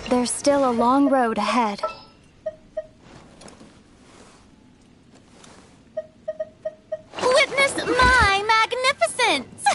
There's still a long road ahead. Witness my magnificence!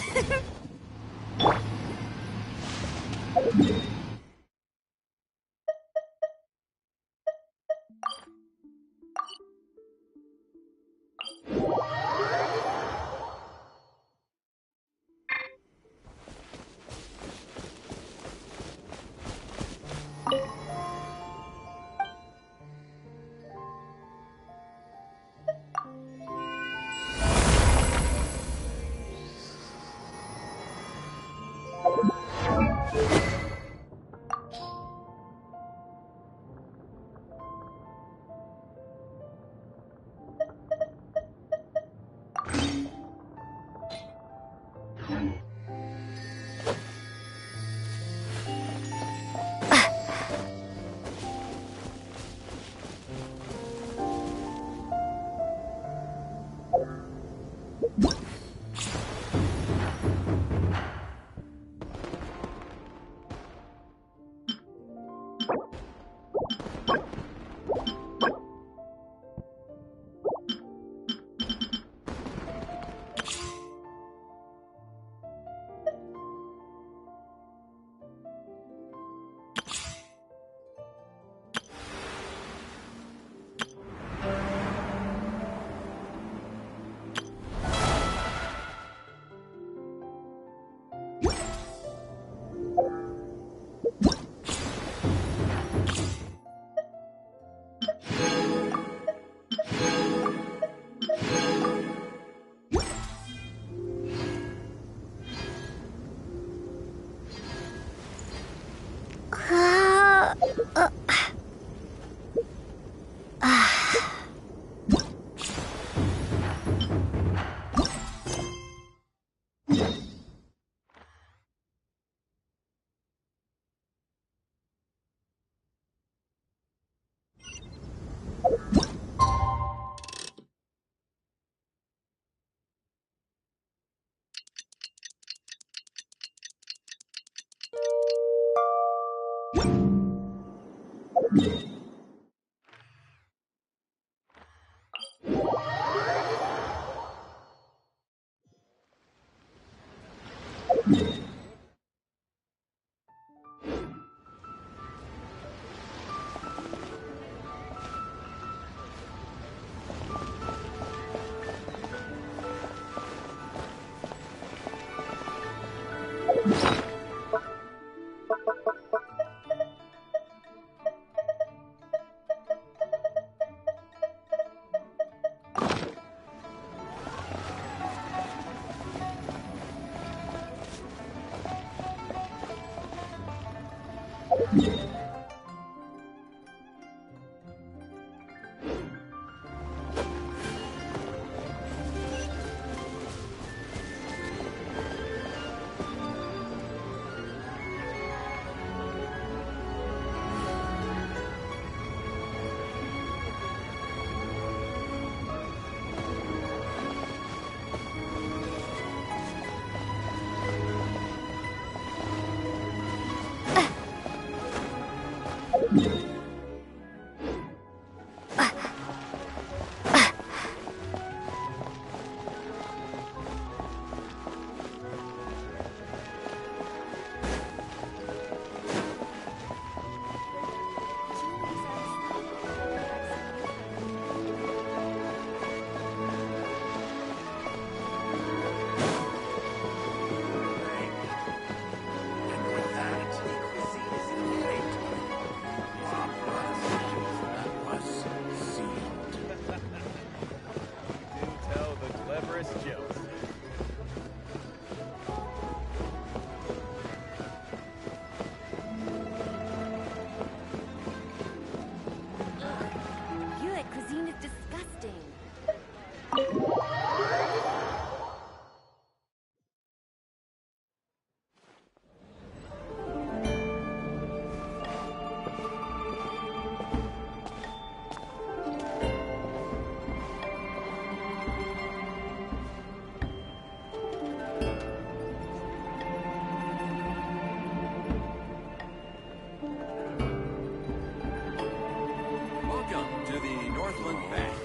Northland Bank.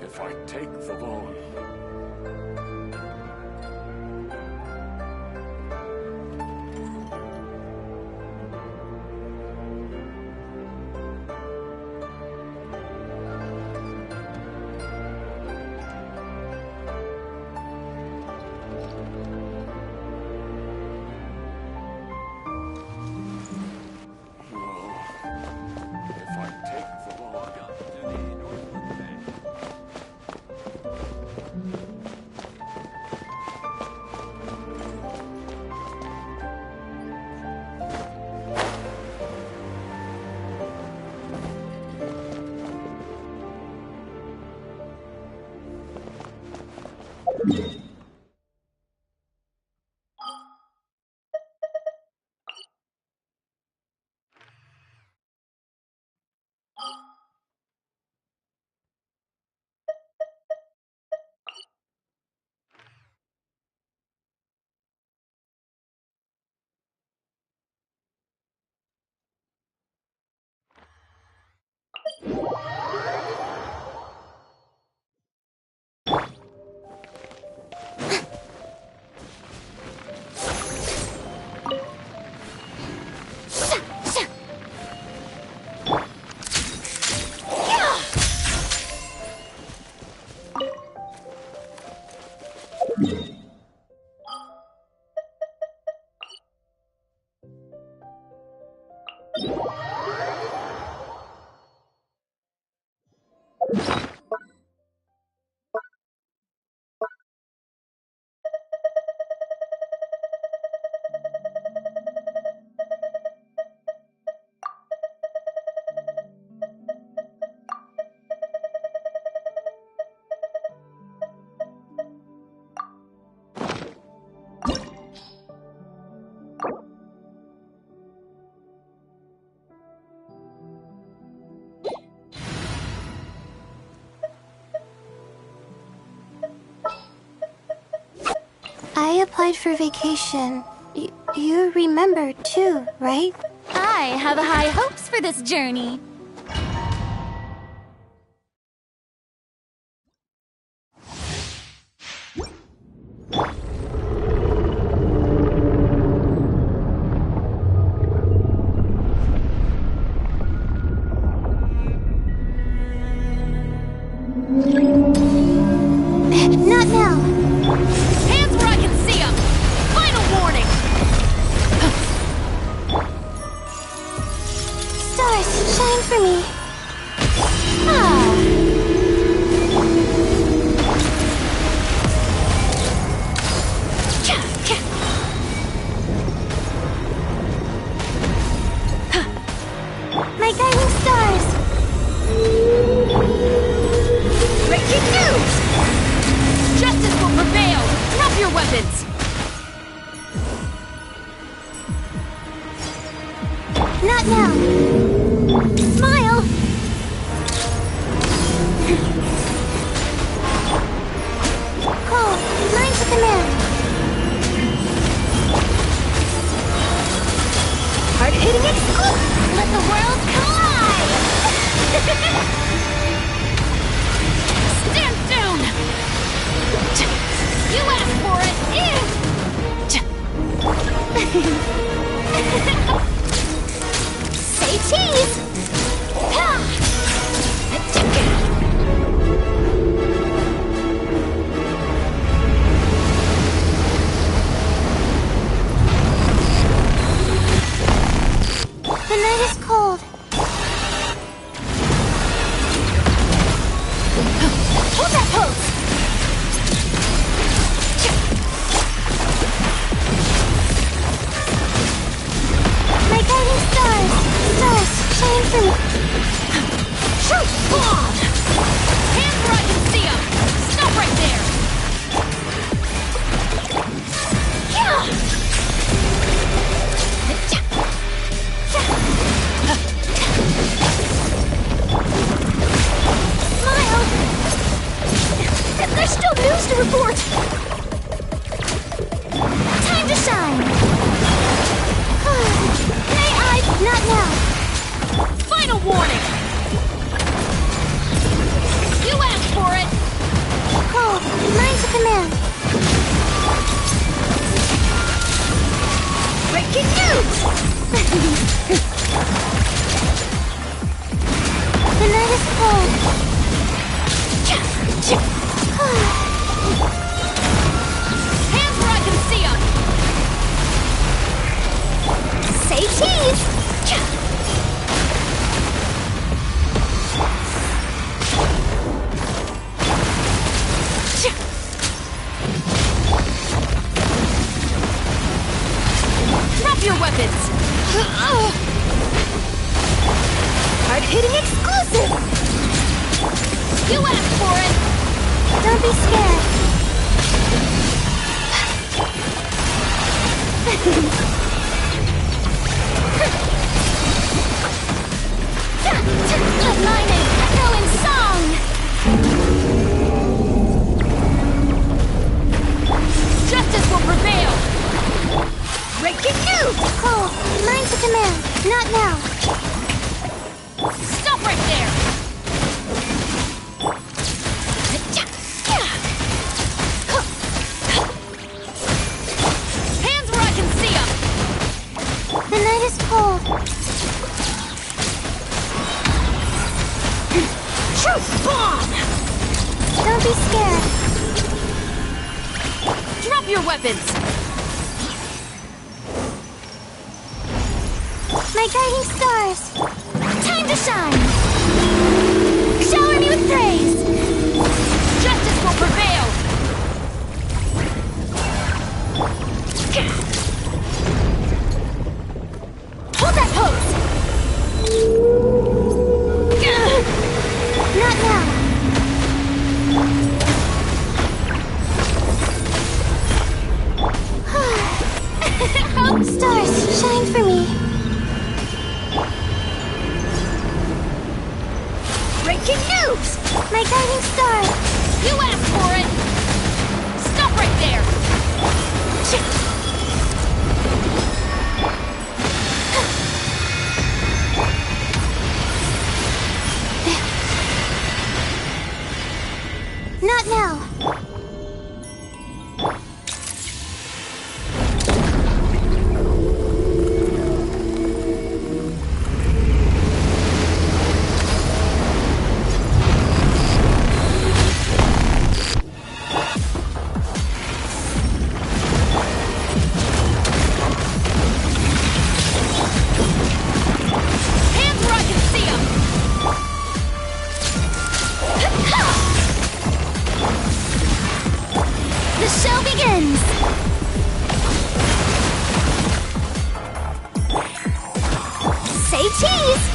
If I take the loan... I applied for vacation. You remember too, right? I have high hopes for this journey. Not now. Hands where I can see them! Final warning! Stars, shine for me. Ah. My guiding stars. Breaking news! Justice will prevail! Drop your weapons! Not now. Smile. Call. Line to command. Hard-hitting exclusive! Let the world collide! Stand down! You asked for it! Say cheese! The night is cold. Hold that pose! My guiding stars. Stars, shine for me. Shoot! Bomb! Hands where I can see 'em! Stop right there! Smile. There's still news to report. Time to shine. May I? Not now. Final warning! cold. Hands where I can see 'em! Say cheese! Drop your weapons! Hard-hitting exclusive! You asked for it! Don't be scared. Aligning, echoing song! Justice will prevail! Breaking news! Cole, mine to command. Not now. Stop right there! Hands where I can see 'em! The night is cold. Truth bomb! Don't be scared. Drop your weapons! My guiding stars. Time to shine. Shower me with praise. Justice will prevail! Hold that pose. Not now. Stars, shine for me. Breaking news! My guiding star. You asked for it! Stop right there! Not now. Hands where I can see 'em! The show begins. Say cheese.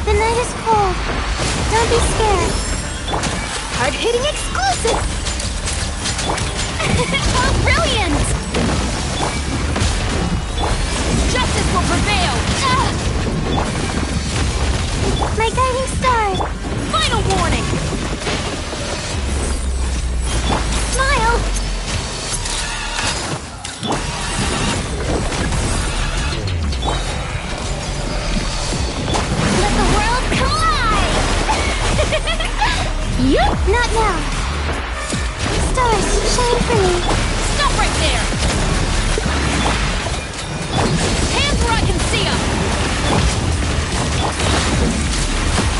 The night is cold. Don't be scared. Hard-hitting exclusive. Oh, brilliant! Justice will prevail! My guiding stars. Final warning! Smile. Let the world collide. Yup. Not now. Stars, shine for me. Stop right there! Hands where I can see 'em!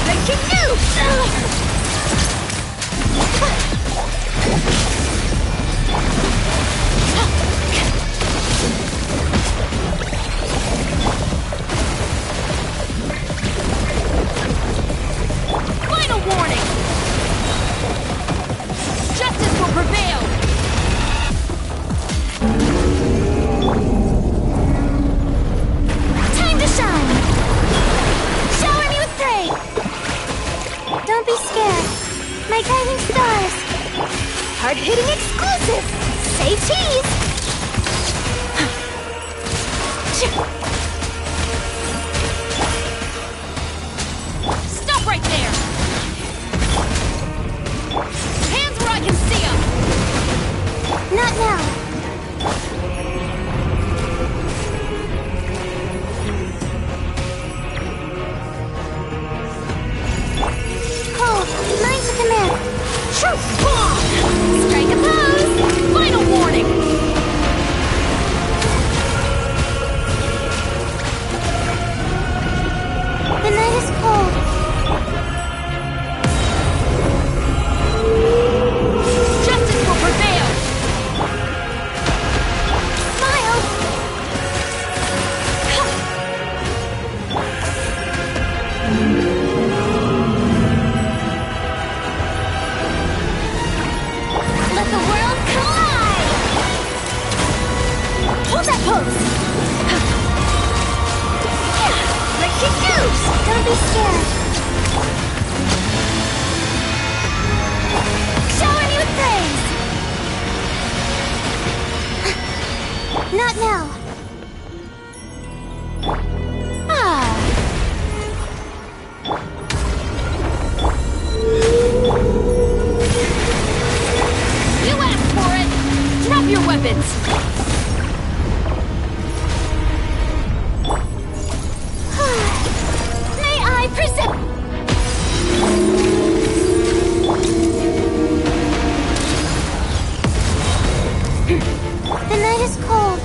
Breaking news. Final warning! Justice will prevail! Time to shine. Shower me with praise. Don't be scared. My guiding stars. Hard-hitting exclusive. Say cheese. Stop right there! Hands where I can see 'em! Not now. Cole, mine to command. Truth bomb! Strike a pose. Final warning! close! Like it goes! Don't be scared. Shower me with praise! Not now. Ah. You asked for it! Drop your weapons! May I present... The night is cold.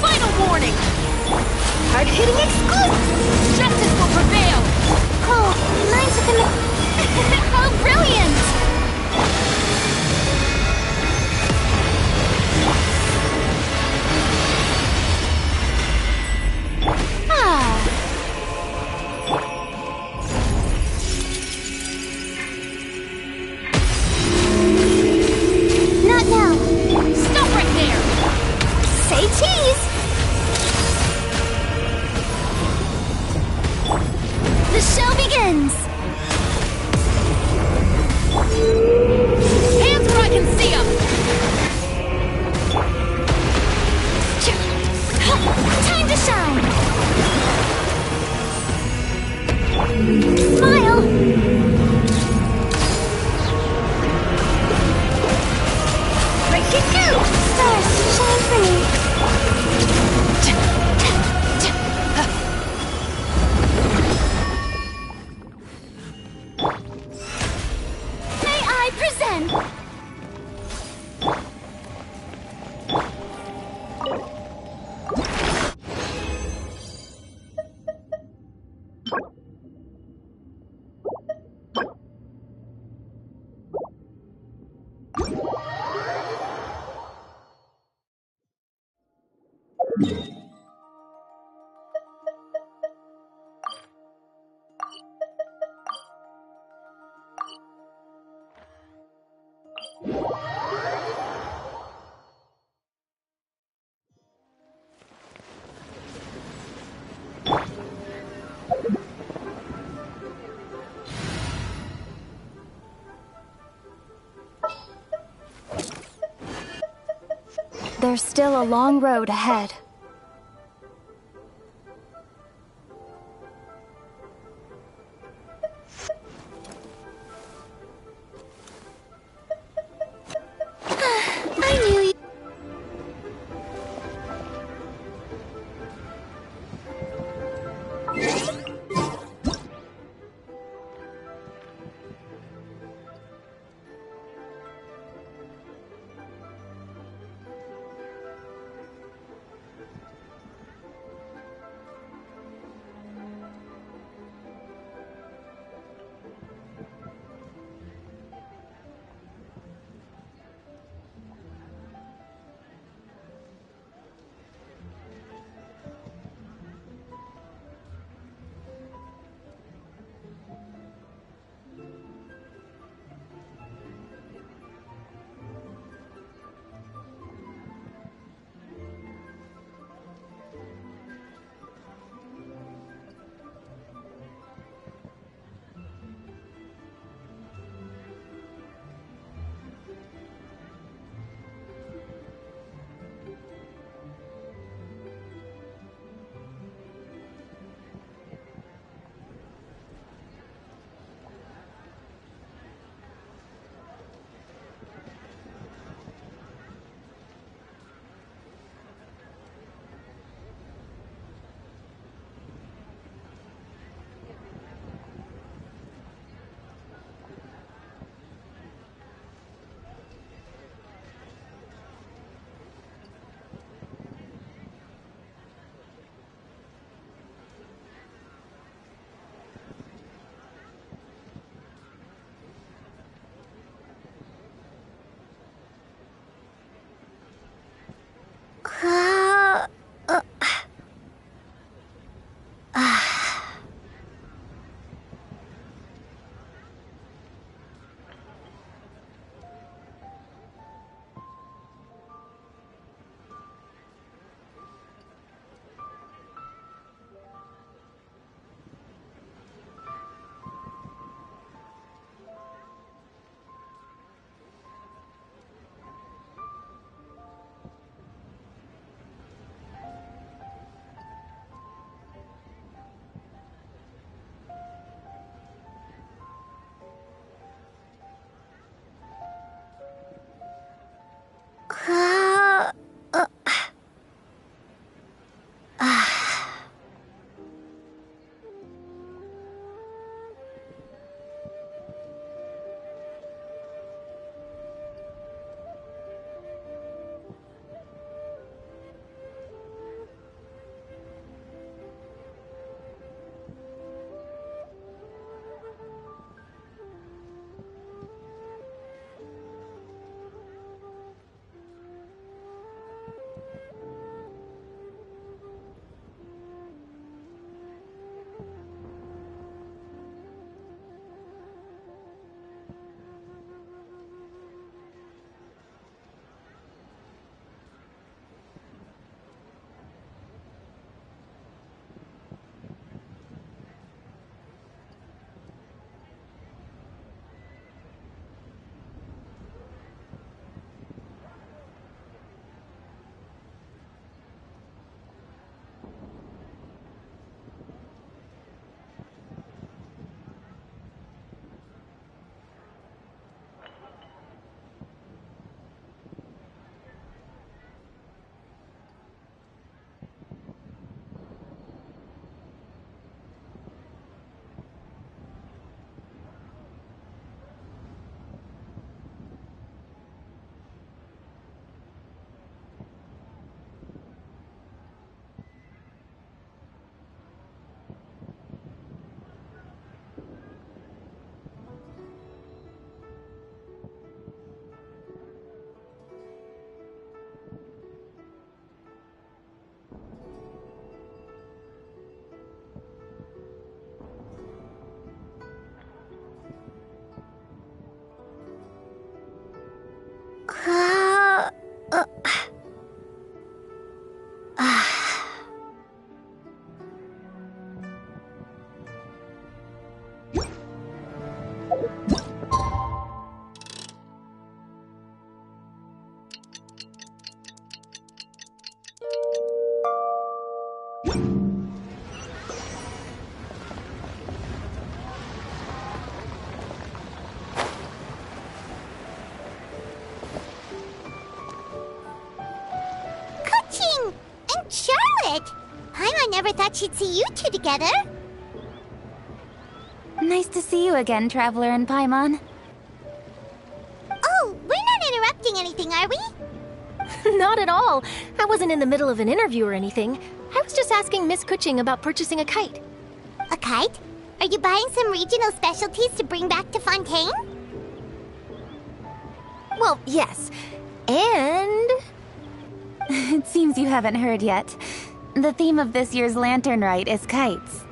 Final warning! Hard-hitting exclusive! Justice will prevail! Cold, lines of the... How brilliant! Ah. Not now. Stop right there! Say cheese! The show begins! Hands where I can see them! Time to shine! Smile! Break it through! Stars, shine for me! May I present? There's still a long road ahead. I knew you. Uh, uh, uh, uh, Kuching and Charlotte! I never thought she'd see you two together. Nice to see you again, Traveler and Paimon. Oh, we're not interrupting anything, are we? Not at all. I wasn't in the middle of an interview or anything. I was just asking Miss Kuching about purchasing a kite. A kite? Are you buying some regional specialties to bring back to Fontaine? Well, yes. And... It seems you haven't heard yet. The theme of this year's Lantern Rite is kites.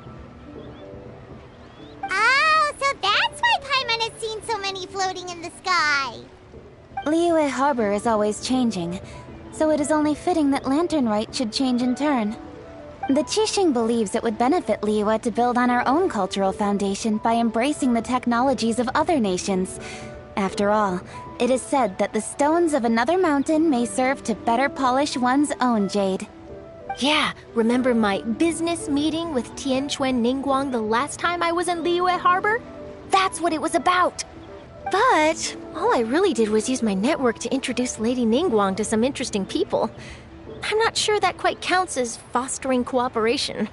Oh, so that's why Paimon has seen so many floating in the sky. Liyue Harbor is always changing, so it is only fitting that Lantern Rite should change in turn. The Qixing believes it would benefit Liyue to build on our own cultural foundation by embracing the technologies of other nations. After all, it is said that the stones of another mountain may serve to better polish one's own jade. yeah, remember my business meeting with Tianquan Ningguang the last time I was in Liyue Harbor? That's what it was about. But all I really did was use my network to introduce Lady Ningguang to some interesting people. I'm not sure that quite counts as fostering cooperation.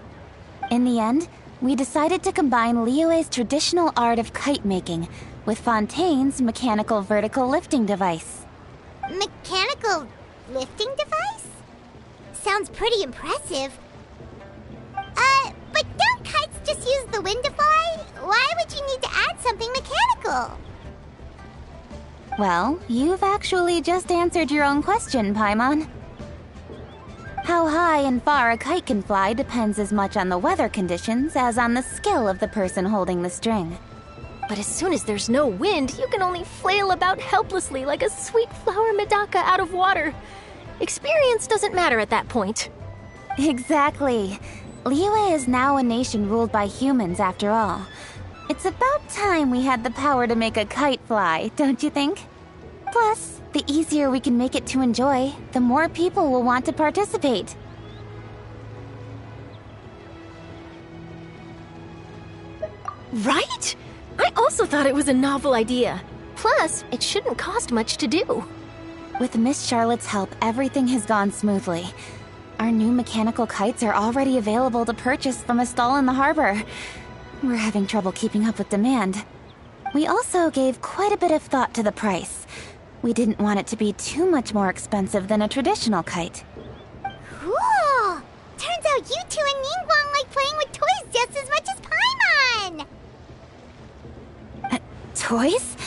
In the end, we decided to combine Liyue's traditional art of kite making with Fontaine's mechanical vertical lifting device. Mechanical lifting device? Sounds pretty impressive. But don't kites just use the wind to fly? Why would you need to add something mechanical? Well, you've actually just answered your own question, Paimon. How high and far a kite can fly depends as much on the weather conditions as on the skill of the person holding the string. But as soon as there's no wind, you can only flail about helplessly like a sweet flower medaka out of water. Experience doesn't matter at that point. Exactly. Liyue is now a nation ruled by humans after all. It's about time we had the power to make a kite fly, don't you think? Plus, the easier we can make it to enjoy, the more people will want to participate. Right? I also thought it was a novel idea. Plus, it shouldn't cost much to do. With Miss Charlotte's help, everything has gone smoothly. Our new mechanical kites are already available to purchase from a stall in the harbor. We're having trouble keeping up with demand. We also gave quite a bit of thought to the price. We didn't want it to be too much more expensive than a traditional kite. Cool! Turns out you two and Ningguang like playing with toys just as much as Paimon! Toys?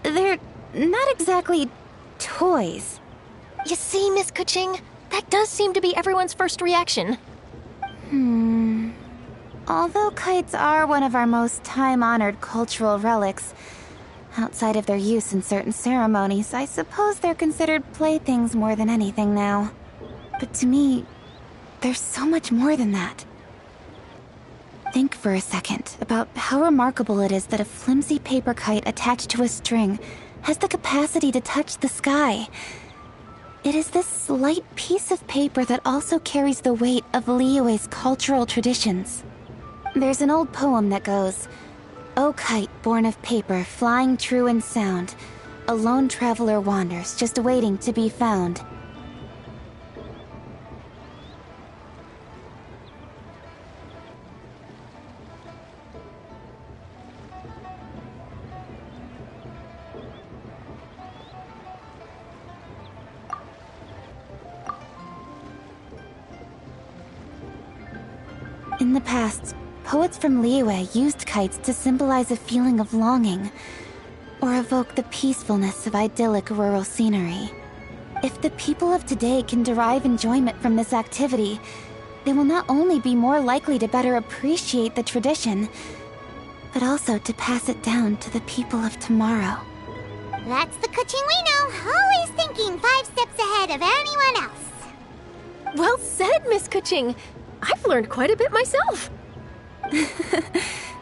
They're not exactly toys. You see, Miss Kuching, that does seem to be everyone's first reaction. Although kites are one of our most time-honored cultural relics, outside of their use in certain ceremonies, I suppose they're considered playthings more than anything now. But to me, there's so much more than that. Think for a second about how remarkable it is that a flimsy paper kite attached to a string has the capacity to touch the sky. It is this light piece of paper that also carries the weight of Liyue's cultural traditions. There's an old poem that goes, "O kite born of paper, flying true in sound, a lone traveler wanders, just waiting to be found." In the past, poets from Liyue used kites to symbolize a feeling of longing, or evoke the peacefulness of idyllic rural scenery. If the people of today can derive enjoyment from this activity, they will not only be more likely to better appreciate the tradition, but also to pass it down to the people of tomorrow. That's the Kuching we know, always thinking 5 steps ahead of anyone else. Well said, Miss Kuching. I've learned quite a bit myself.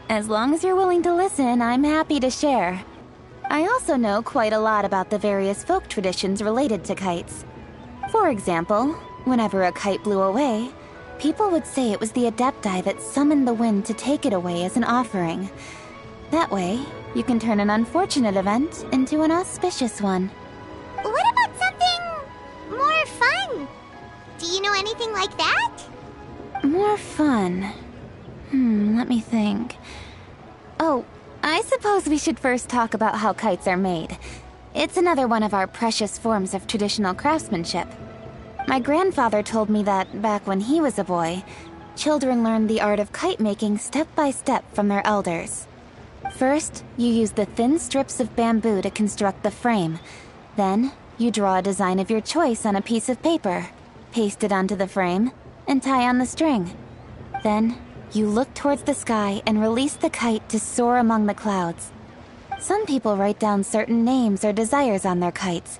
As long as you're willing to listen, I'm happy to share. I also know quite a lot about the various folk traditions related to kites. For example, whenever a kite blew away, people would say it was the Adepti that summoned the wind to take it away as an offering. That way, you can turn an unfortunate event into an auspicious one. What about something more fun? Do you know anything like that? More fun. Let me think. Oh, I suppose we should first talk about how kites are made. It's another one of our precious forms of traditional craftsmanship. My grandfather told me that, back when he was a boy, children learned the art of kite making step by step from their elders. First, you use the thin strips of bamboo to construct the frame. Then, you draw a design of your choice on a piece of paper, paste it onto the frame, and tie on the string. Then, you look towards the sky and release the kite to soar among the clouds. Some people write down certain names or desires on their kites,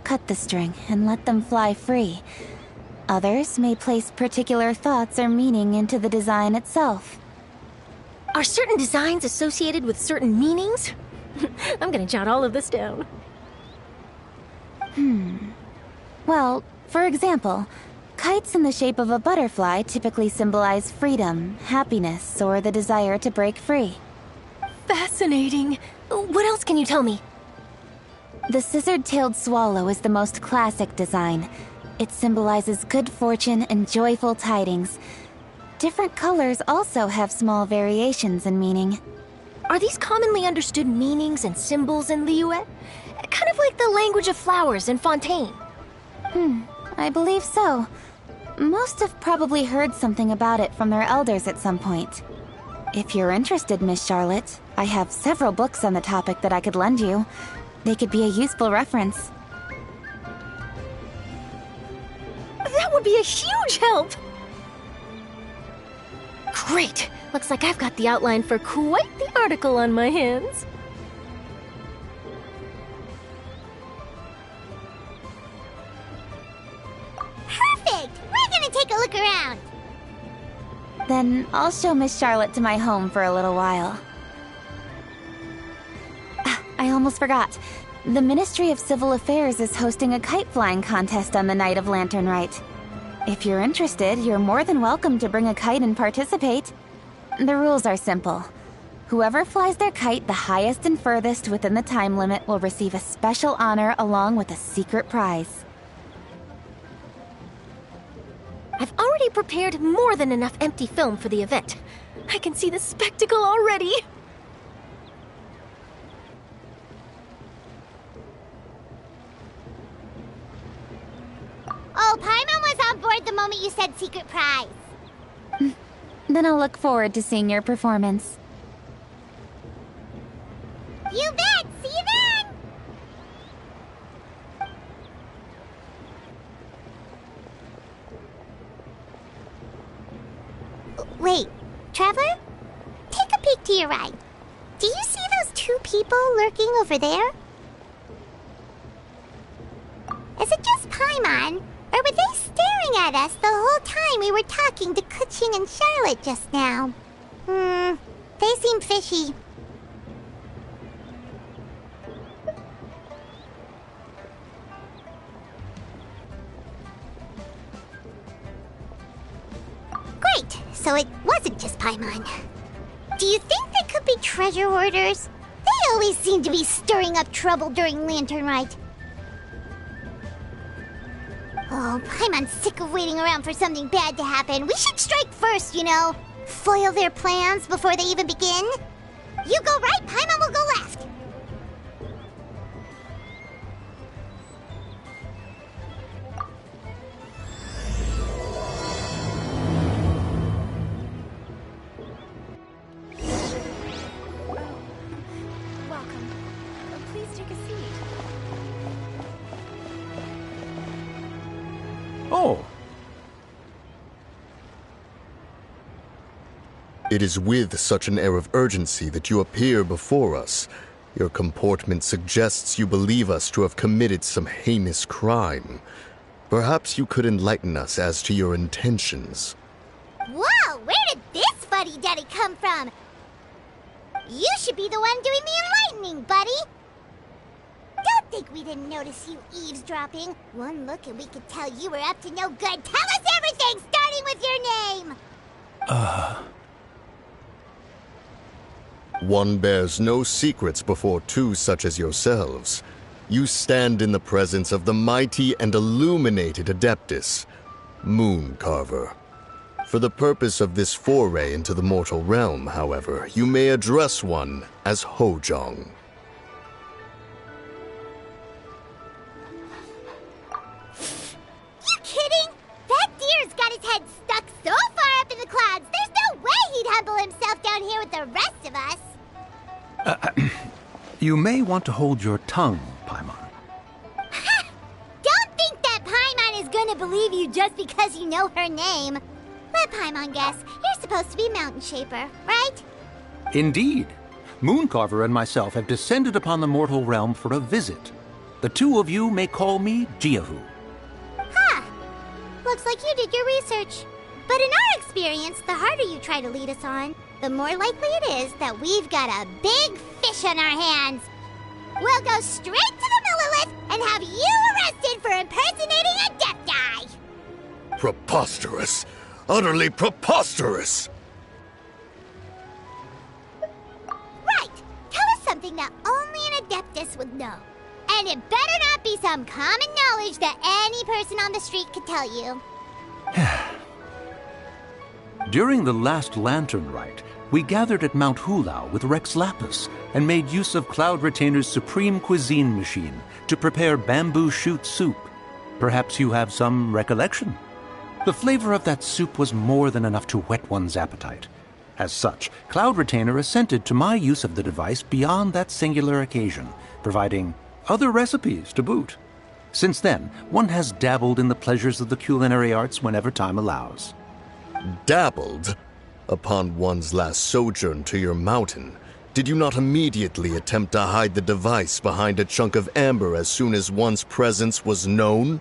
cut the string, and let them fly free. Others may place particular thoughts or meaning into the design itself. Are certain designs associated with certain meanings? I'm gonna jot all of this down. Well, for example, kites in the shape of a butterfly typically symbolize freedom, happiness, or the desire to break free. Fascinating. What else can you tell me? The scissored-tailed swallow is the most classic design. It symbolizes good fortune and joyful tidings. Different colors also have small variations in meaning. Are these commonly understood meanings and symbols in Liyue? Kind of like the language of flowers in Fontaine. I believe so. Most have probably heard something about it from their elders at some point. If you're interested, Miss Charlotte, I have several books on the topic that I could lend you. They could be a useful reference. That would be a huge help! Great! Looks like I've got the outline for quite the article on my hands. Perfect! We're gonna take a look around. Then I'll show Miss Charlotte to my home for a little while. I almost forgot. The Ministry of Civil Affairs is hosting a kite flying contest on the night of Lanten Rite. If you're interested, you're more than welcome to bring a kite and participate. The rules are simple. Whoever flies their kite the highest and furthest within the time limit will receive a special honor along with a secret prize. I've already prepared more than enough empty film for the event. I can see the spectacle already. Oh, Paimon was on board the moment you said secret prize. Then I'll look forward to seeing your performance. You bet! See you then! Wait, Traveler? Take a peek to your right. Do you see those two people lurking over there? Is it just Paimon? Or were they staring at us the whole time we were talking to Kuching and Charlotte just now? They seem fishy. Great, so it wasn't just Paimon. Do you think they could be treasure hoarders? They always seem to be stirring up trouble during Lanten Rite. Oh, Paimon's sick of waiting around for something bad to happen. We should strike first, you know. Foil their plans before they even begin. You go right, Paimon will go left. Welcome. Please take a seat. Oh. It is with such an air of urgency that you appear before us. Your comportment suggests you believe us to have committed some heinous crime. Perhaps you could enlighten us as to your intentions. Whoa, where did this fuddy-duddy come from? You should be the one doing the enlightening, buddy. Don't think we didn't notice you eavesdropping. One look and we could tell you were up to no good. Tell us everything, starting with your name! One bears no secrets before two such as yourselves. You stand in the presence of the mighty and illuminated Adeptus, Moon Carver. For the purpose of this foray into the mortal realm, however, you may address one as Hojong. You kidding? That deer's got his head stuck so far up in the clouds, there's no way he'd humble himself down here with the rest of us. You may want to hold your tongue, Paimon. Ha! Don't think that Paimon is gonna believe you just because you know her name. Let Paimon guess. You're supposed to be Mountain Shaper, right? Indeed. Mooncarver and myself have descended upon the mortal realm for a visit. The two of you may call me Jiahu. Huh. Looks like you did your research. But in our experience, the harder you try to lead us on, the more likely it is that we've got a big fish on our hands. We'll go straight to the Millilith and have you arrested for impersonating a Death Guy. Preposterous! Utterly preposterous! Right. Tell us something that only an Adeptus would know. And it better not be some common knowledge that any person on the street could tell you. During the last Lanten Rite, we gathered at Mount Hulao with Rex Lapis and made use of Cloud Retainer's supreme cuisine machine to prepare bamboo shoot soup. Perhaps you have some recollection? The flavor of that soup was more than enough to whet one's appetite. As such, Cloud Retainer assented to my use of the device beyond that singular occasion, providing other recipes to boot. Since then, one has dabbled in the pleasures of the culinary arts whenever time allows. Dabbled? Upon one's last sojourn to your mountain, did you not immediately attempt to hide the device behind a chunk of amber as soon as one's presence was known?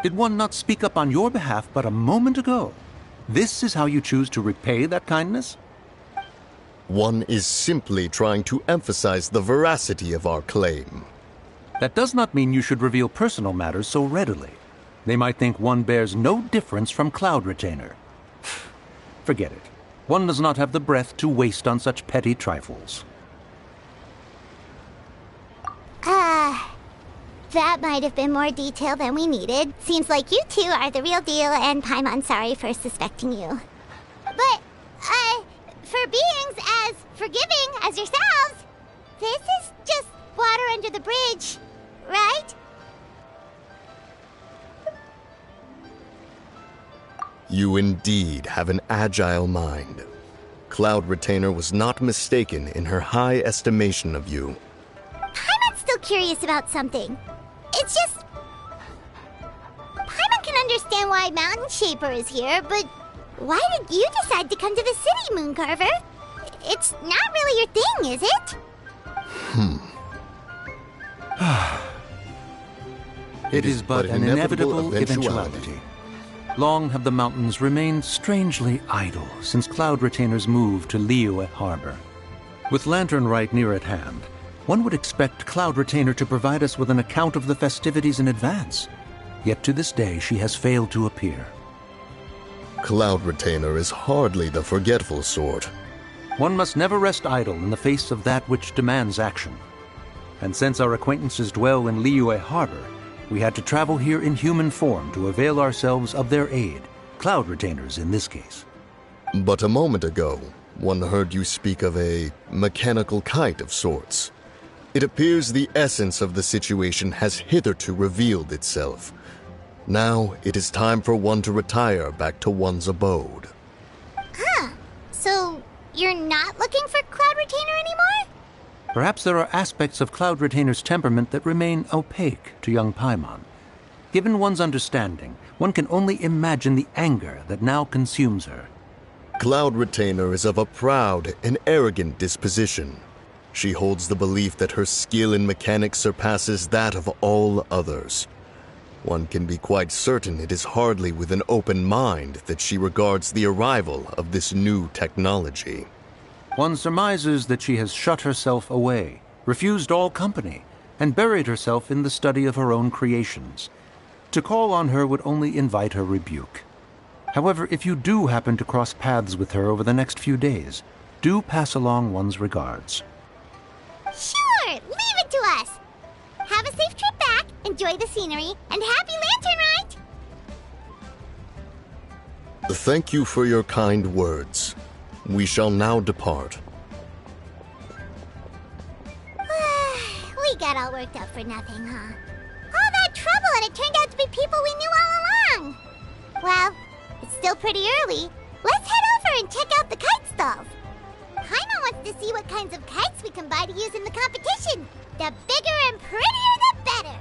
Did one not speak up on your behalf but a moment ago? This is how you choose to repay that kindness? One is simply trying to emphasize the veracity of our claim. That does not mean you should reveal personal matters so readily. They might think one bears no difference from Cloud Retainer. Forget it. One does not have the breath to waste on such petty trifles. That might have been more detail than we needed. Seems like you two are the real deal, and Paimon's sorry for suspecting you. But, for beings as forgiving as yourselves, this is just water under the bridge, right? You indeed have an agile mind. Cloud Retainer was not mistaken in her high estimation of you. Paimon's still curious about something. It's just... Paimon can understand why Mountain Shaper is here, but why did you decide to come to the city, Mooncarver? It's not really your thing, is it? It is but an inevitable eventuality. Long have the mountains remained strangely idle since Cloud Retainer's move to Liyue Harbor. With Lanten Rite near at hand, one would expect Cloud Retainer to provide us with an account of the festivities in advance. Yet to this day she has failed to appear. Cloud Retainer is hardly the forgetful sort. One must never rest idle in the face of that which demands action. And since our acquaintances dwell in Liyue Harbor, we had to travel here in human form to avail ourselves of their aid, Cloud Retainers in this case. But a moment ago, one heard you speak of a mechanical kite of sorts. It appears the essence of the situation has hitherto revealed itself. Now it is time for one to retire back to one's abode. So, you're not looking for Cloud Retainer anymore? Perhaps there are aspects of Cloud Retainer's temperament that remain opaque to young Paimon. Given one's understanding, one can only imagine the anger that now consumes her. Cloud Retainer is of a proud and arrogant disposition. She holds the belief that her skill in mechanics surpasses that of all others. One can be quite certain it is hardly with an open mind that she regards the arrival of this new technology. One surmises that she has shut herself away, refused all company, and buried herself in the study of her own creations. To call on her would only invite her rebuke. However, if you do happen to cross paths with her over the next few days, do pass along one's regards. Sure, leave it to us. Have a safe trip back, enjoy the scenery, and happy Lanten Rite! Thank you for your kind words. We shall now depart. We got all worked up for nothing, huh? All that trouble and it turned out to be people we knew all along! Well, it's still pretty early. Let's head over and check out the kite stalls. Paimon wants to see what kinds of kites we can buy to use in the competition. The bigger and prettier, the better!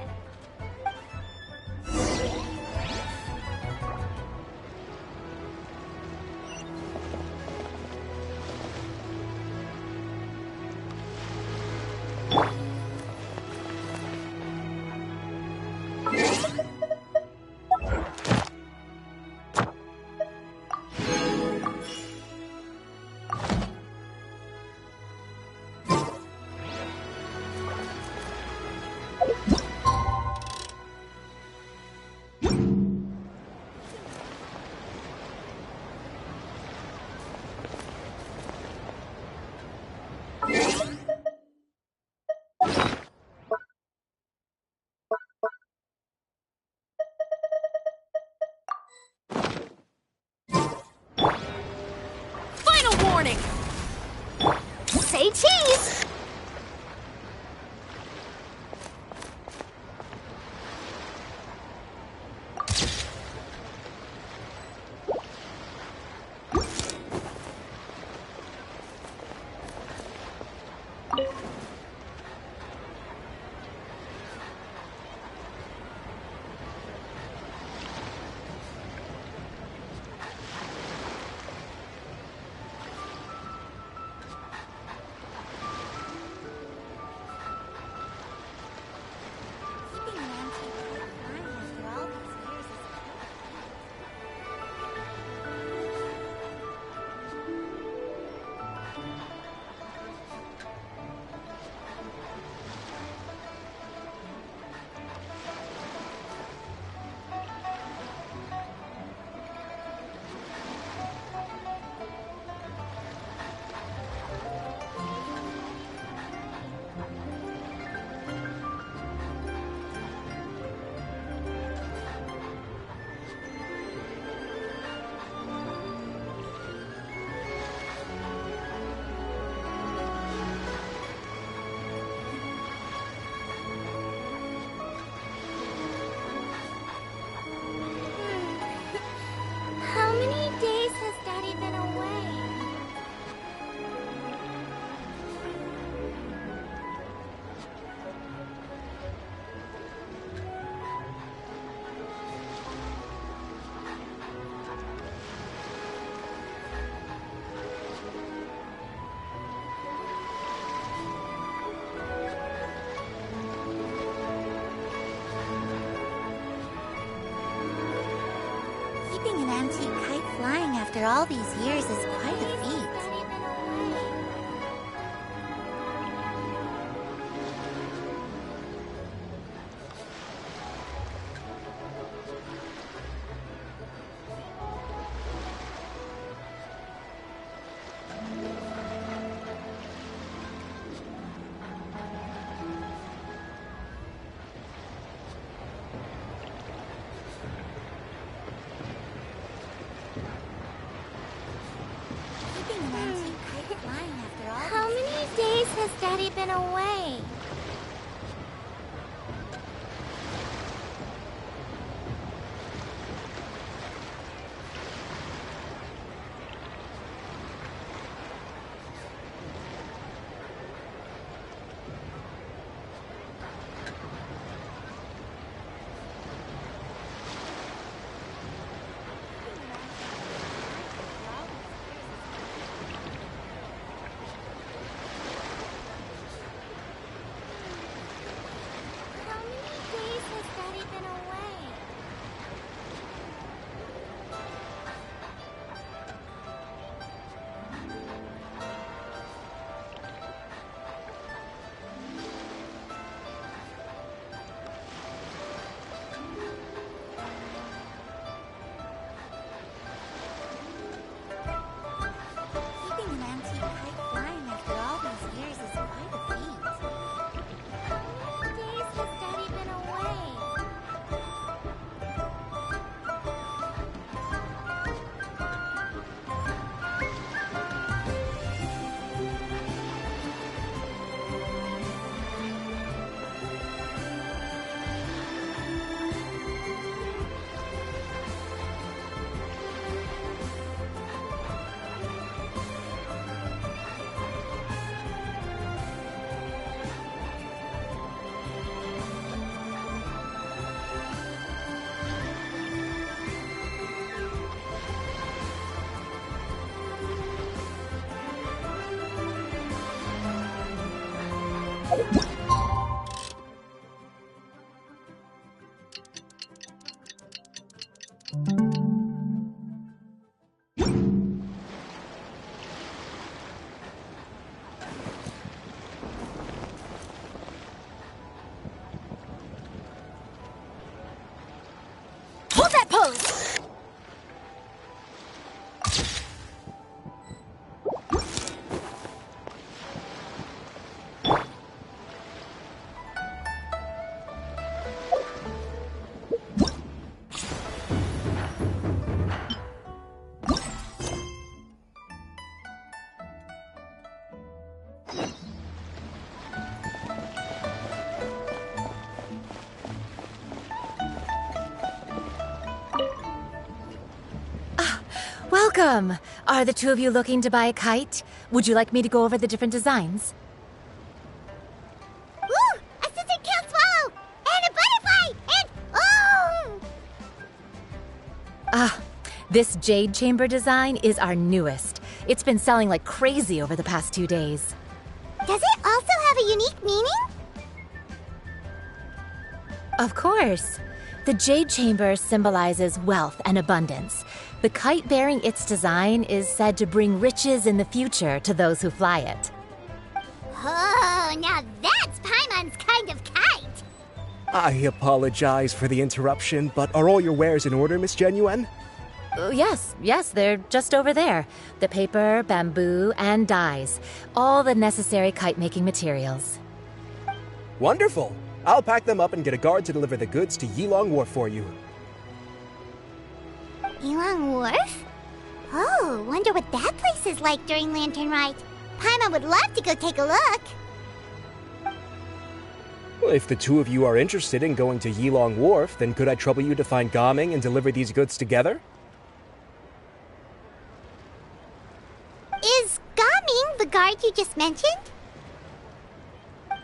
Say cheese! after all these years is quite a feat. How many days has Daddy been away? How many days has Daddy been away? Keeping an antique kite flying after all these years is quite a feat. How many days has Daddy been away? Hold that pose! Welcome! Are the two of you looking to buy a kite? Would you like me to go over the different designs? Ooh! A scissor kill swallow! And a butterfly! And oh! This jade chamber design is our newest. It's been selling like crazy over the past 2 days. Does it also have a unique meaning? Of course. The jade chamber symbolizes wealth and abundance. The kite bearing its design is said to bring riches in the future to those who fly it. Oh, now that's Paimon's kind of kite! I apologize for the interruption, but are all your wares in order, Miss Genuine? Yes, they're just over there. The paper, bamboo, and dyes. All the necessary kite-making materials. Wonderful! I'll pack them up and get a guard to deliver the goods to Yilong Wharf for you. Yilong Wharf? Oh, wonder what that place is like during Lantern Rite. Paimon would love to go take a look. Well, if the two of you are interested in going to Yilong Wharf, then could I trouble you to find Gaming and deliver these goods together? Is Gaming the guard you just mentioned?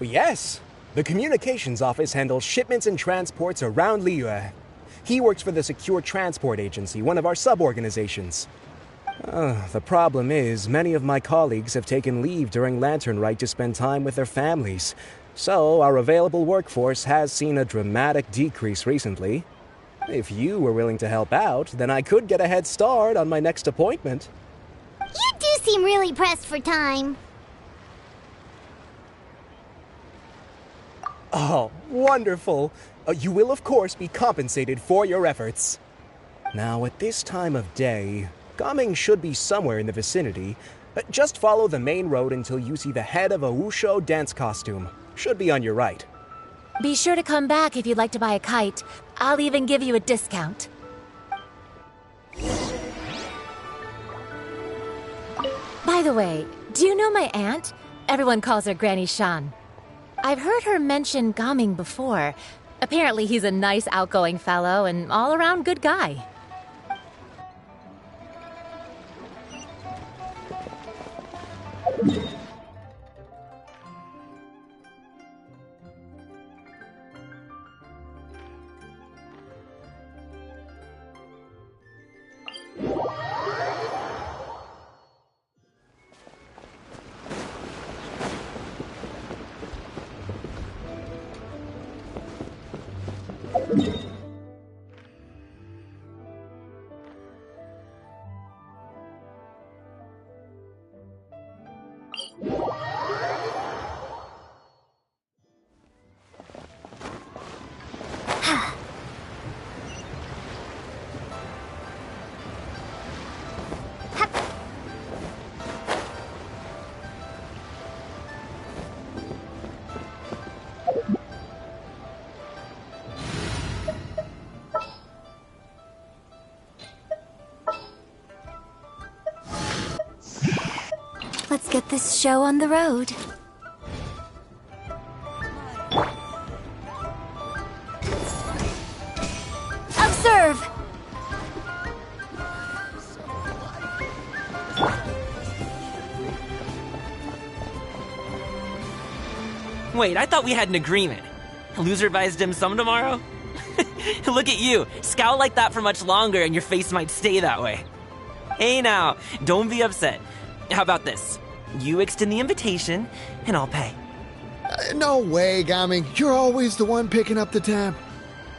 Well, yes. The communications office handles shipments and transports around Liyue. He works for the Secure Transport Agency, one of our sub-organizations. The problem is, many of my colleagues have taken leave during Lantern Rite to spend time with their families. So, our available workforce has seen a dramatic decrease recently. If you were willing to help out, then I could get a head start on my next appointment. You do seem really pressed for time. Oh, wonderful. You will, of course, be compensated for your efforts. Now, at this time of day, Gaming should be somewhere in the vicinity. Just follow the main road until you see the head of a Wushu dance costume. Should be on your right. Be sure to come back if you'd like to buy a kite. I'll even give you a discount. By the way, do you know my aunt? Everyone calls her Granny Shan. I've heard her mention Gaming before. Apparently he's a nice, outgoing fellow and all-around good guy. Let's get this show on the road. Observe! Wait, I thought we had an agreement. Loser buys dim sum tomorrow? Look at you. Scowl like that for much longer and your face might stay that way. Hey now, don't be upset. How about this? You extend the invitation, and I'll pay. No way, Gaming. You're always the one picking up the tab.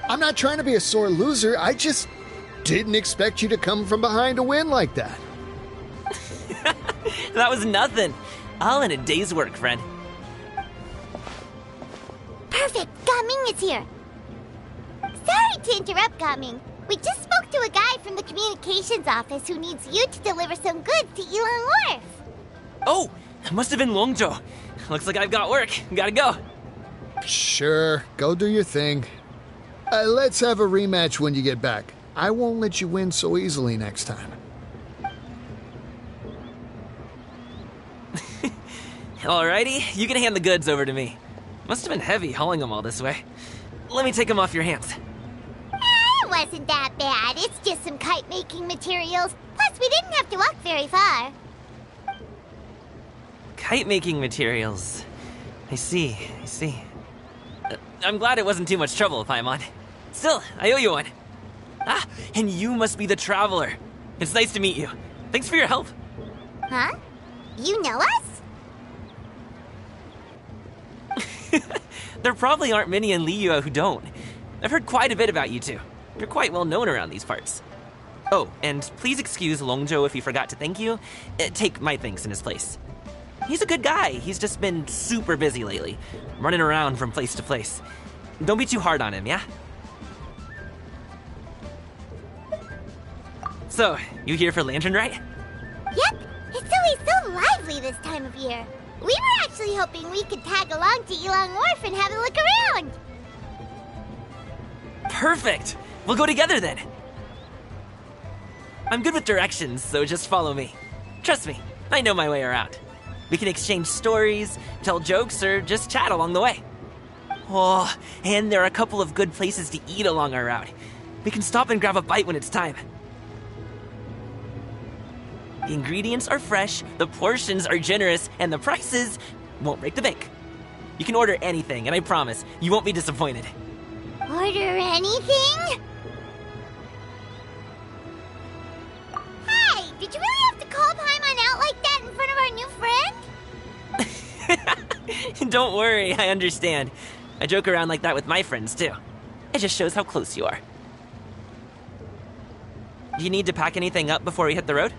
I'm not trying to be a sore loser. I just didn't expect you to come from behind to win like that. That was nothing. All in a day's work, friend. Perfect! Gaming is here! Sorry to interrupt, Gaming. We just spoke to a guy from the communications office who needs you to deliver some goods to Ilang Wharf. Oh, it must have been Longzhou. Looks like I've got work. Gotta go. Sure, go do your thing. Let's have a rematch when you get back. I won't let you win so easily next time. Alrighty, you can hand the goods over to me. Must have been heavy hauling them all this way. Let me take them off your hands. It wasn't that bad. It's just some kite-making materials. Plus, we didn't have to walk very far. Kite-making materials. I see. I'm glad it wasn't too much trouble, Paimon. Still, I owe you one. Ah, and you must be the traveler. It's nice to meet you. Thanks for your help. Huh? You know us? There probably aren't many in Liyue who don't. I've heard quite a bit about you two. You're quite well known around these parts. Oh, and please excuse Longzhou if he forgot to thank you. Take my thanks in his place. He's a good guy. He's just been super busy lately, running around from place to place. Don't be too hard on him, yeah? So, you here for Lanten Rite? Yep. It's always so lively this time of year. We were actually hoping we could tag along to Ilang Wharf and have a look around. Perfect! We'll go together then. I'm good with directions, so just follow me. Trust me, I know my way around. We can exchange stories, tell jokes, or just chat along the way. Oh, and there are a couple of good places to eat along our route. We can stop and grab a bite when it's time. The ingredients are fresh, the portions are generous, and the prices won't break the bank. You can order anything, and I promise, you won't be disappointed. Order anything? Hey, did you really have to call Paimon out like that in front of our new friend? Don't worry, I understand. I joke around like that with my friends, too. It just shows how close you are. Do you need to pack anything up before we hit the road?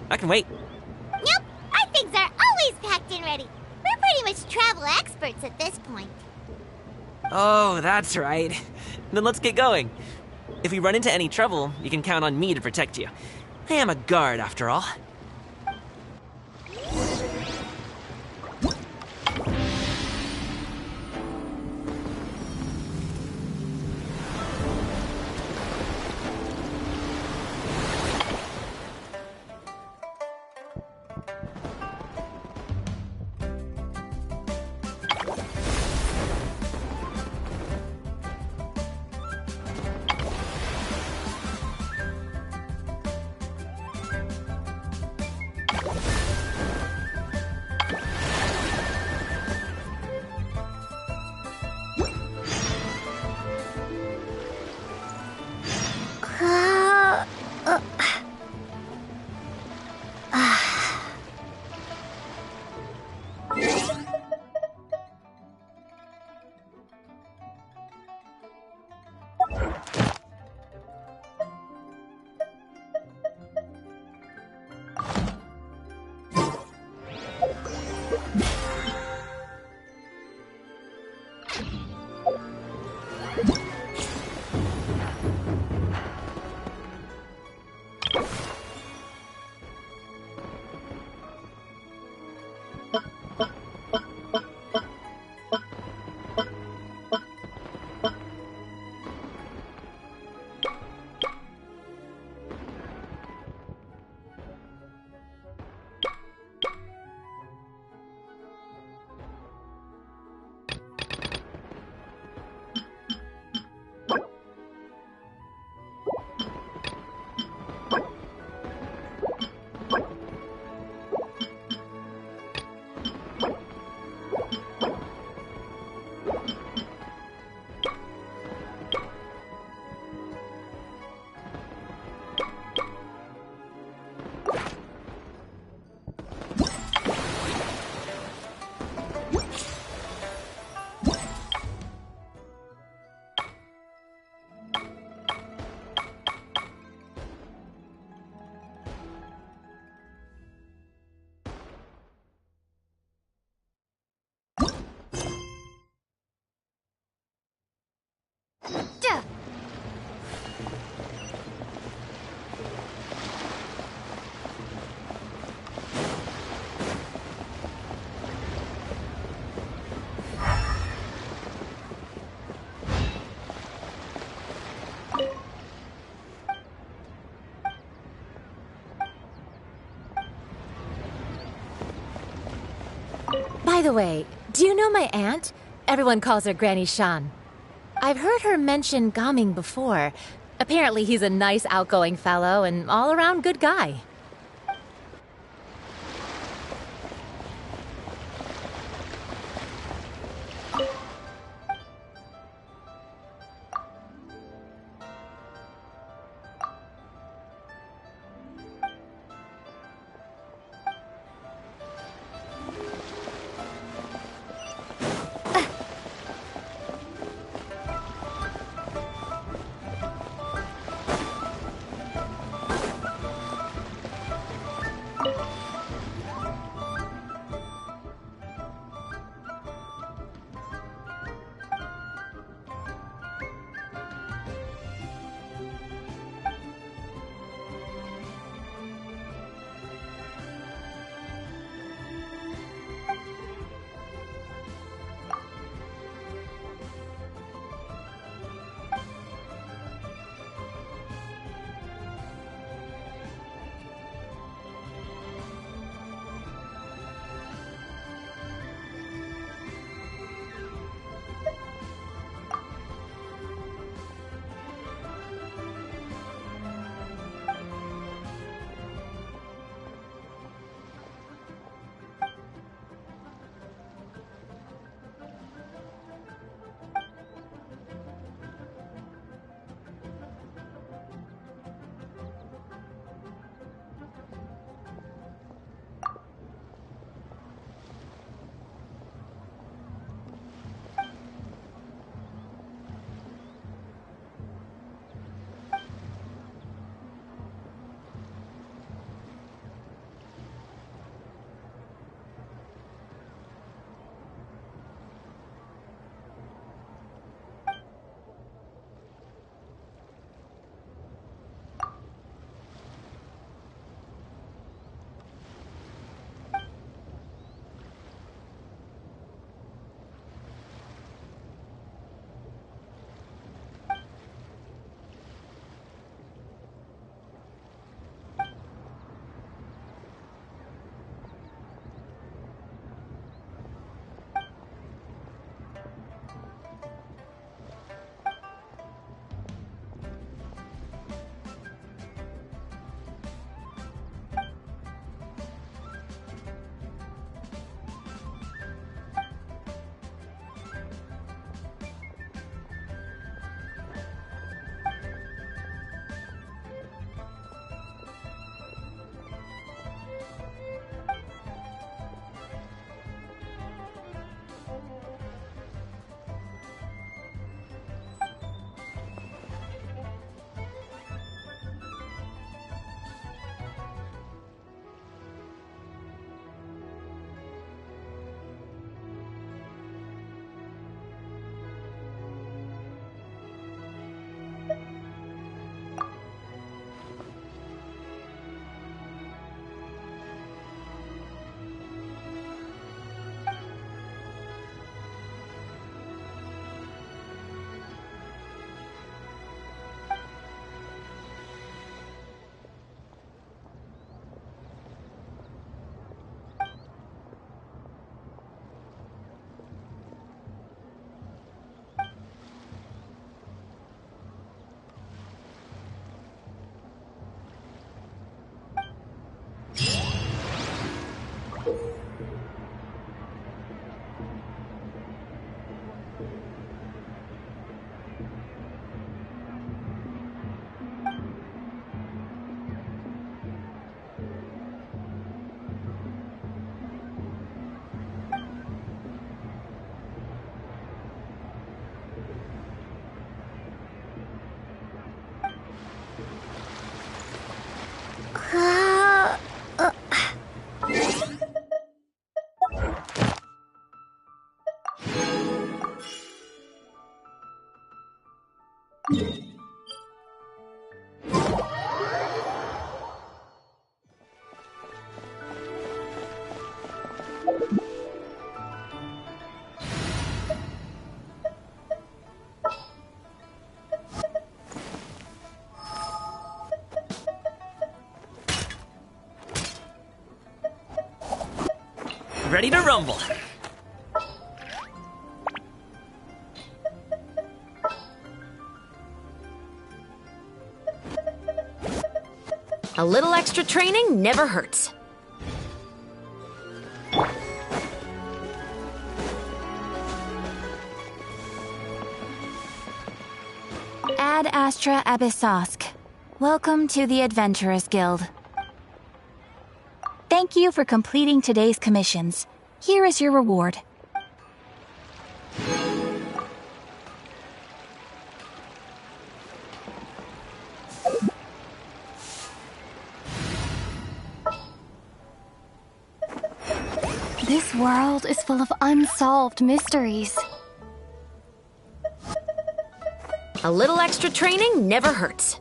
I can wait. Nope, our things are always packed and ready. We're pretty much travel experts at this point. Oh, that's right. Then let's get going. If we run into any trouble, you can count on me to protect you. I am a guard, after all. By the way, do you know my aunt? Everyone calls her Granny Shan. I've heard her mention Gaming before. Apparently he's a nice, outgoing fellow and all-around good guy. Ready to rumble. A little extra training never hurts. Ad Astra Abyssosk. Welcome to the Adventurers Guild. Thank you for completing today's commissions. Here is your reward. This world is full of unsolved mysteries. A little extra training never hurts.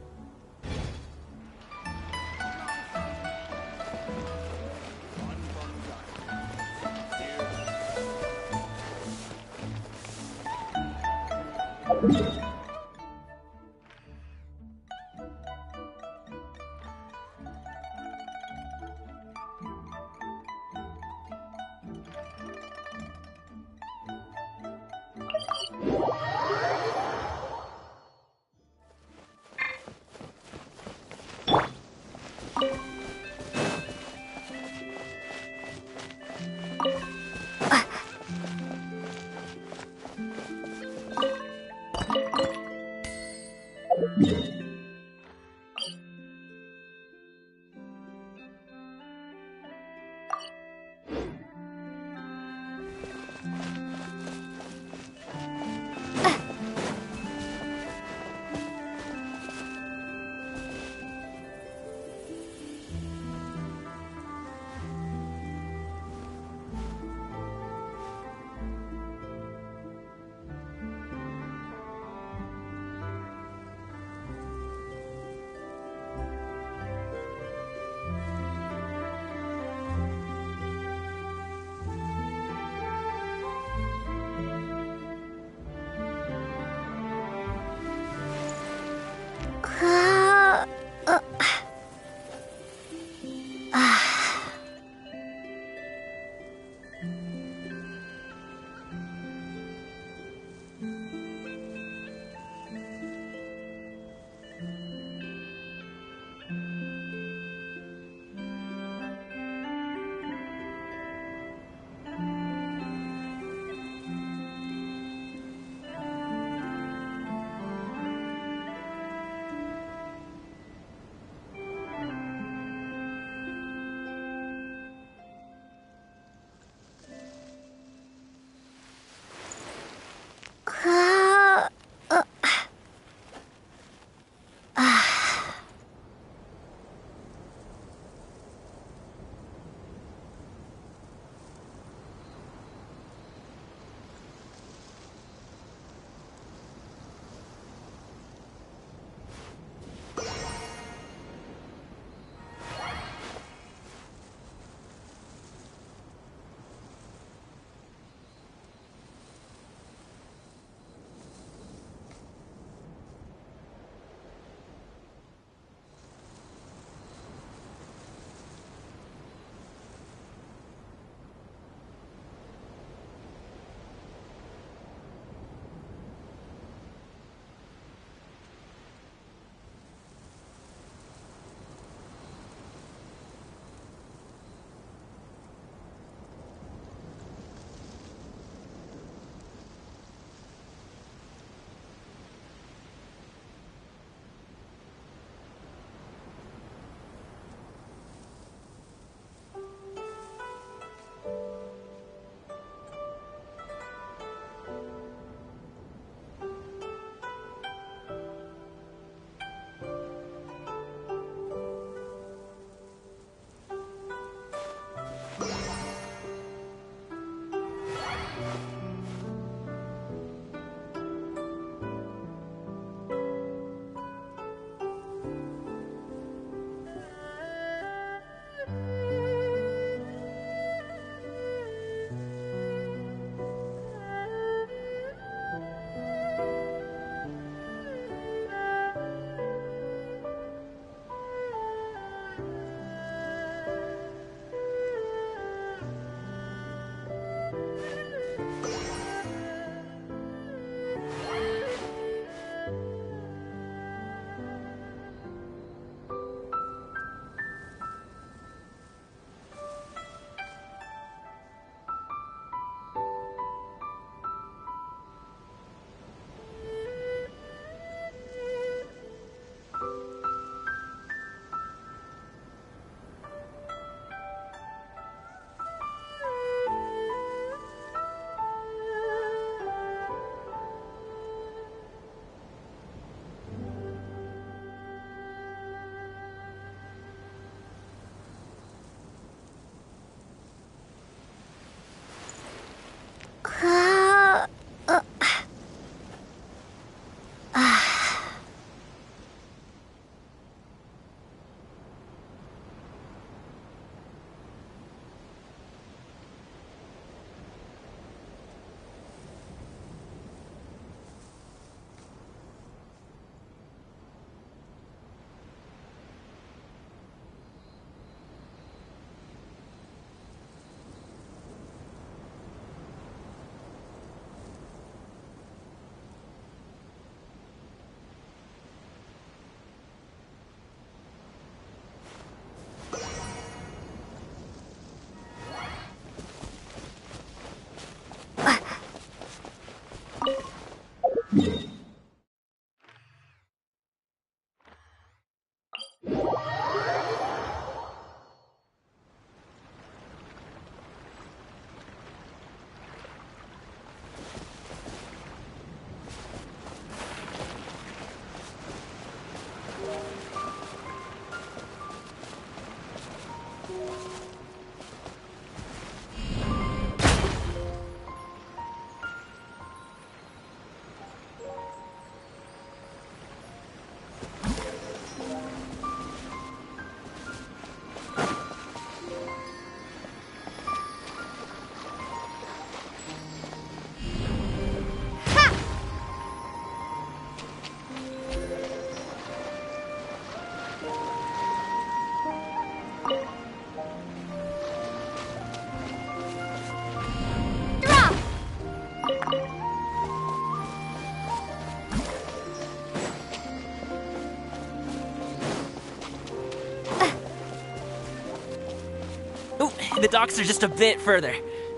Oh, the docks are just a bit further.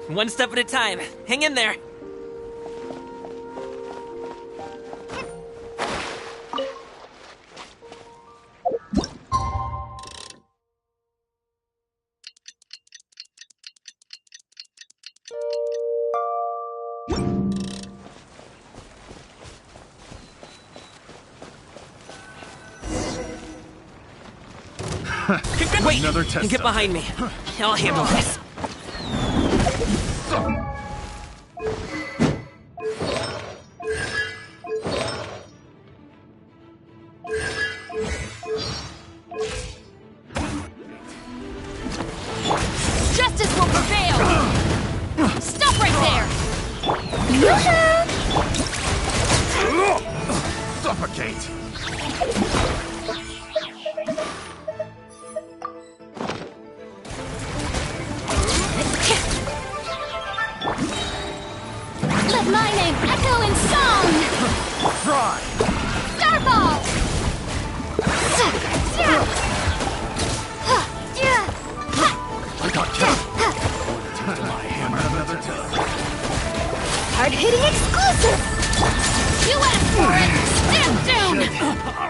One step at a time. Hang in there. Wait! Another test. Get behind me. I'll handle this. Justice will prevail! Stop right there! Suffocate! Let my name echo in song! Try! Starball! I got you! To my hammer another test. Hard-hitting exclusive! You asked for it! Stand down!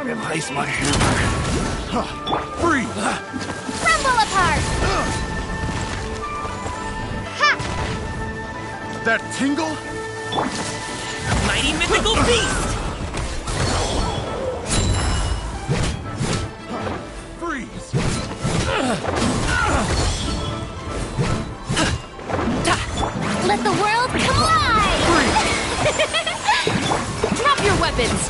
Replace my hammer. Freeze! Crumble apart! Ha! That tingle? Mighty mythical beast! Freeze! Let the world collide! Drop your weapons!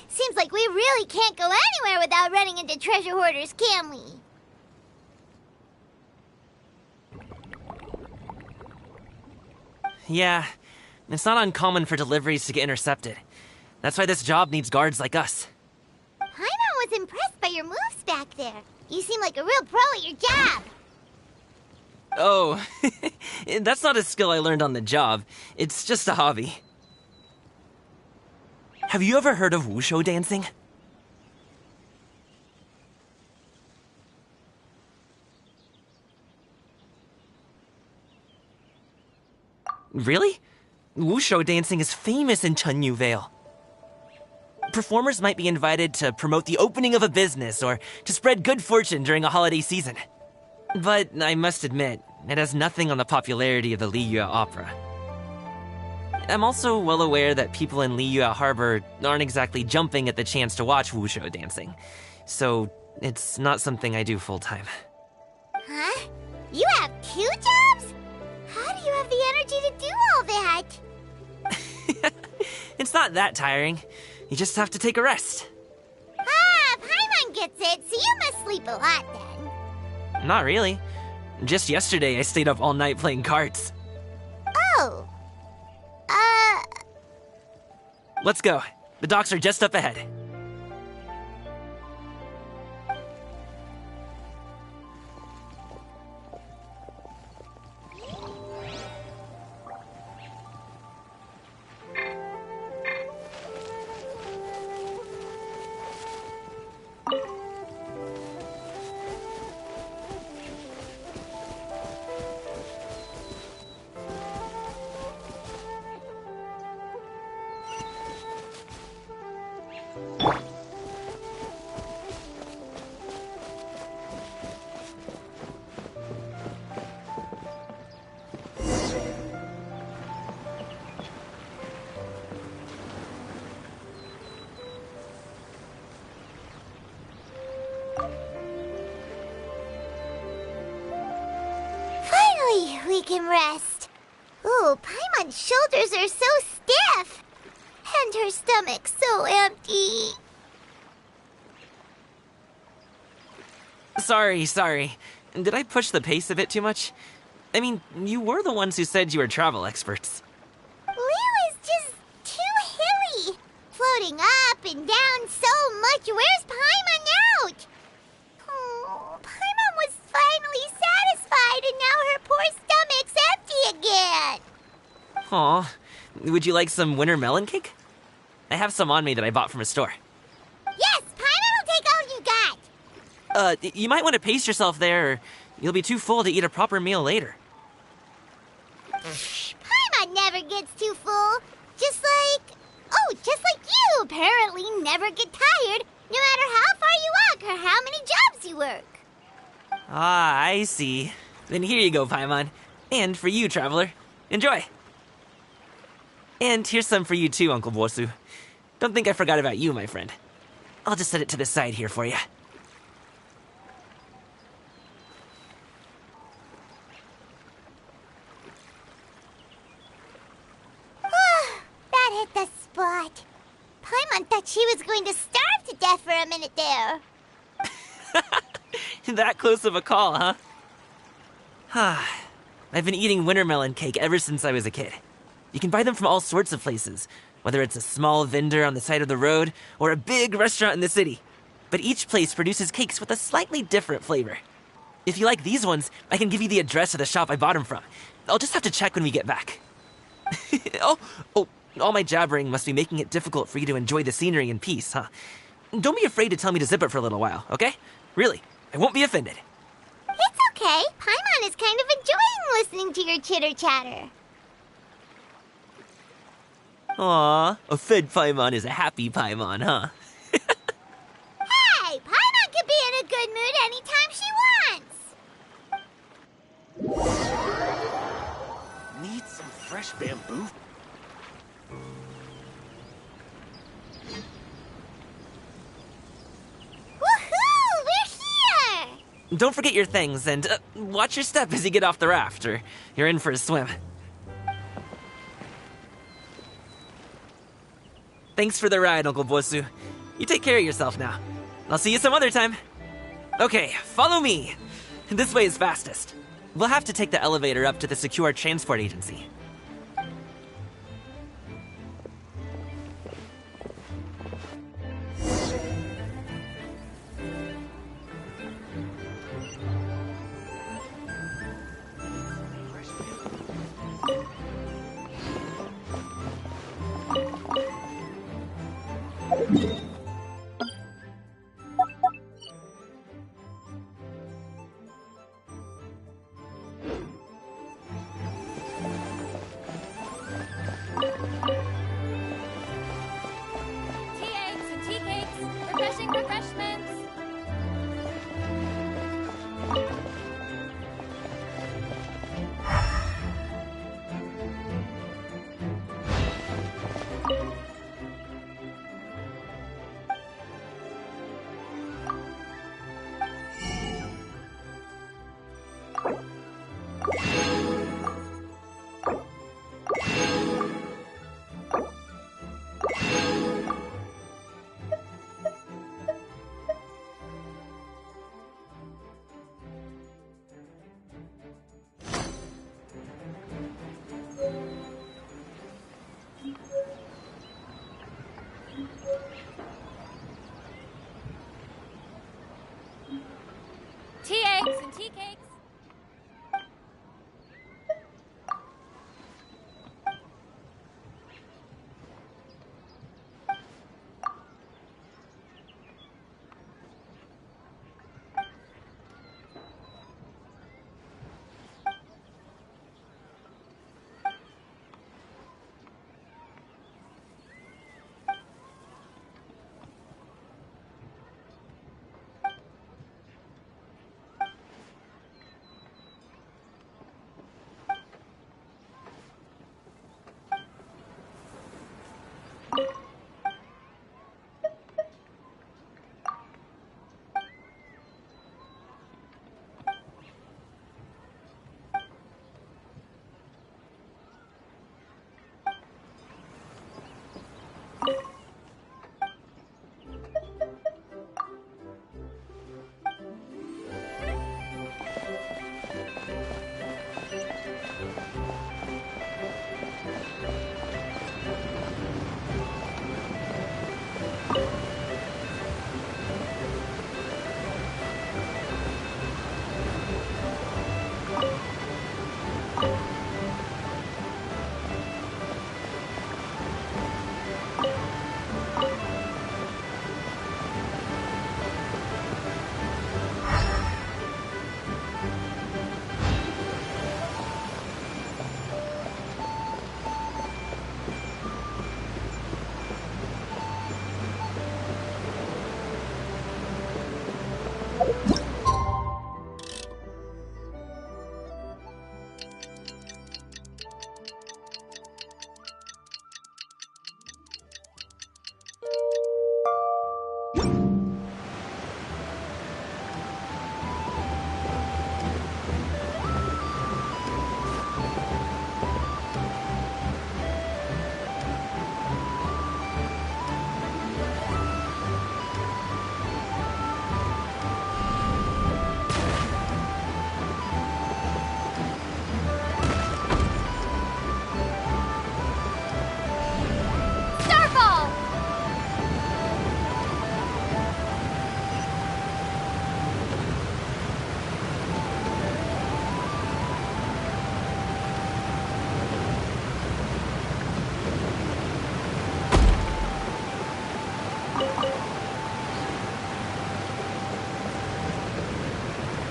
Seems like we really can't go anywhere without running into treasure hoarders, can we? Yeah, it's not uncommon for deliveries to get intercepted. That's why this job needs guards like us. Paimon was impressed by your moves back there. You seem like a real pro at your job. Oh, that's not a skill I learned on the job. It's just a hobby. Have you ever heard of wushu dancing? Really? Wushu dancing is famous in Chunyu Vale. Performers might be invited to promote the opening of a business or to spread good fortune during a holiday season. But I must admit, it has nothing on the popularity of the Liyue opera. I'm also well aware that people in Liyue Harbor aren't exactly jumping at the chance to watch wushu dancing, so it's not something I do full-time. Huh? You have 2 jobs? How do you have the energy to do all that? It's not that tiring. You just have to take a rest. Ah, Paimon gets it, so you must sleep a lot then. Not really. Just yesterday, I stayed up all night playing cards. Oh. Let's go. The docks are just up ahead. Finally, we can rest. Ooh, Paimon's shoulders are so stiff. And her stomach so empty. Sorry. Did I push the pace a bit too much? I mean, you were the ones who said you were travel experts. Liu is just too hilly. Floating up and down so much. Where's Paimon out? Oh, Paimon was finally satisfied and now her poor stomach's empty again. Aw, would you like some winter melon cake? I have some on me that I bought from a store. Yes, Paimon! You might want to pace yourself there, or you'll be too full to eat a proper meal later. Paimon never gets too full. Just like you apparently never get tired, no matter how far you walk or how many jobs you work. Ah, I see. Then here you go, Paimon. And for you, traveler. Enjoy. And here's some for you too, Uncle Bosu. Don't think I forgot about you, my friend. I'll just set it to the side here for you. That hit the spot. Paimon thought she was going to starve to death for a minute there. That close of a call, huh? I've been eating wintermelon cake ever since I was a kid. You can buy them from all sorts of places, whether it's a small vendor on the side of the road or a big restaurant in the city. But each place produces cakes with a slightly different flavor. If you like these ones, I can give you the address of the shop I bought them from. I'll just have to check when we get back. Oh, all my jabbering must be making it difficult for you to enjoy the scenery in peace, huh? Don't be afraid to tell me to zip it for a little while, okay? Really, I won't be offended. It's okay. Paimon is kind of enjoying listening to your chitter-chatter. Aw, a fed Paimon is a happy Paimon, huh? Hey, Paimon can be in a good mood anytime she wants. Need some fresh bamboo? Woohoo! We're here! Don't forget your things, and watch your step as you get off the raft, or you're in for a swim. Thanks for the ride, Uncle Bosu. You take care of yourself now. I'll see you some other time. Okay, follow me. This way is fastest. We'll have to take the elevator up to the secure transport agency. Starfall!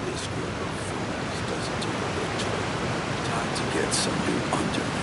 This group of fools doesn't do a good job. Time to get some new underlings.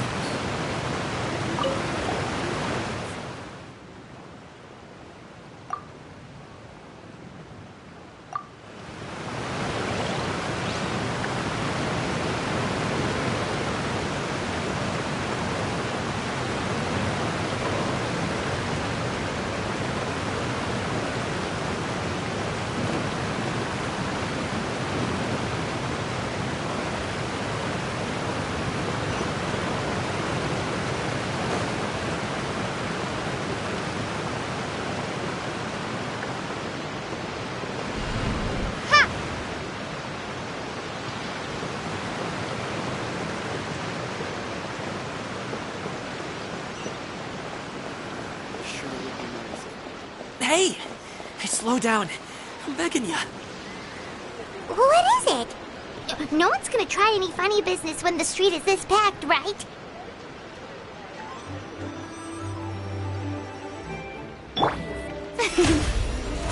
Hey! Slow down. I'm begging ya. What is it? No one's gonna try any funny business when the street is this packed, right?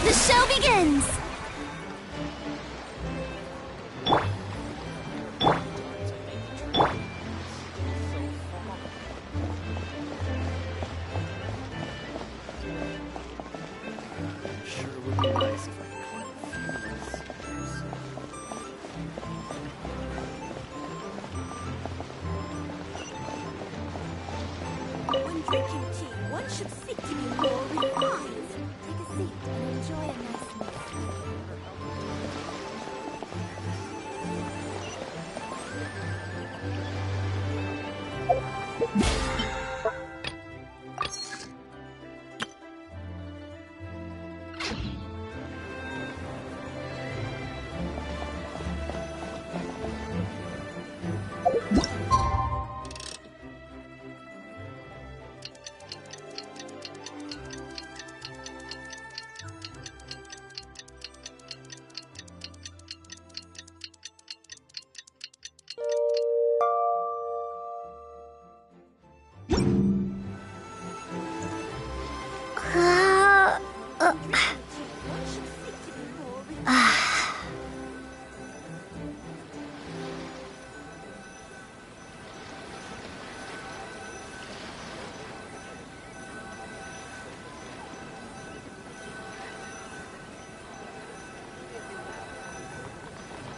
The show begins! Sure would be nice if I could climb a few more stairs. When drinking tea, one should seek to be more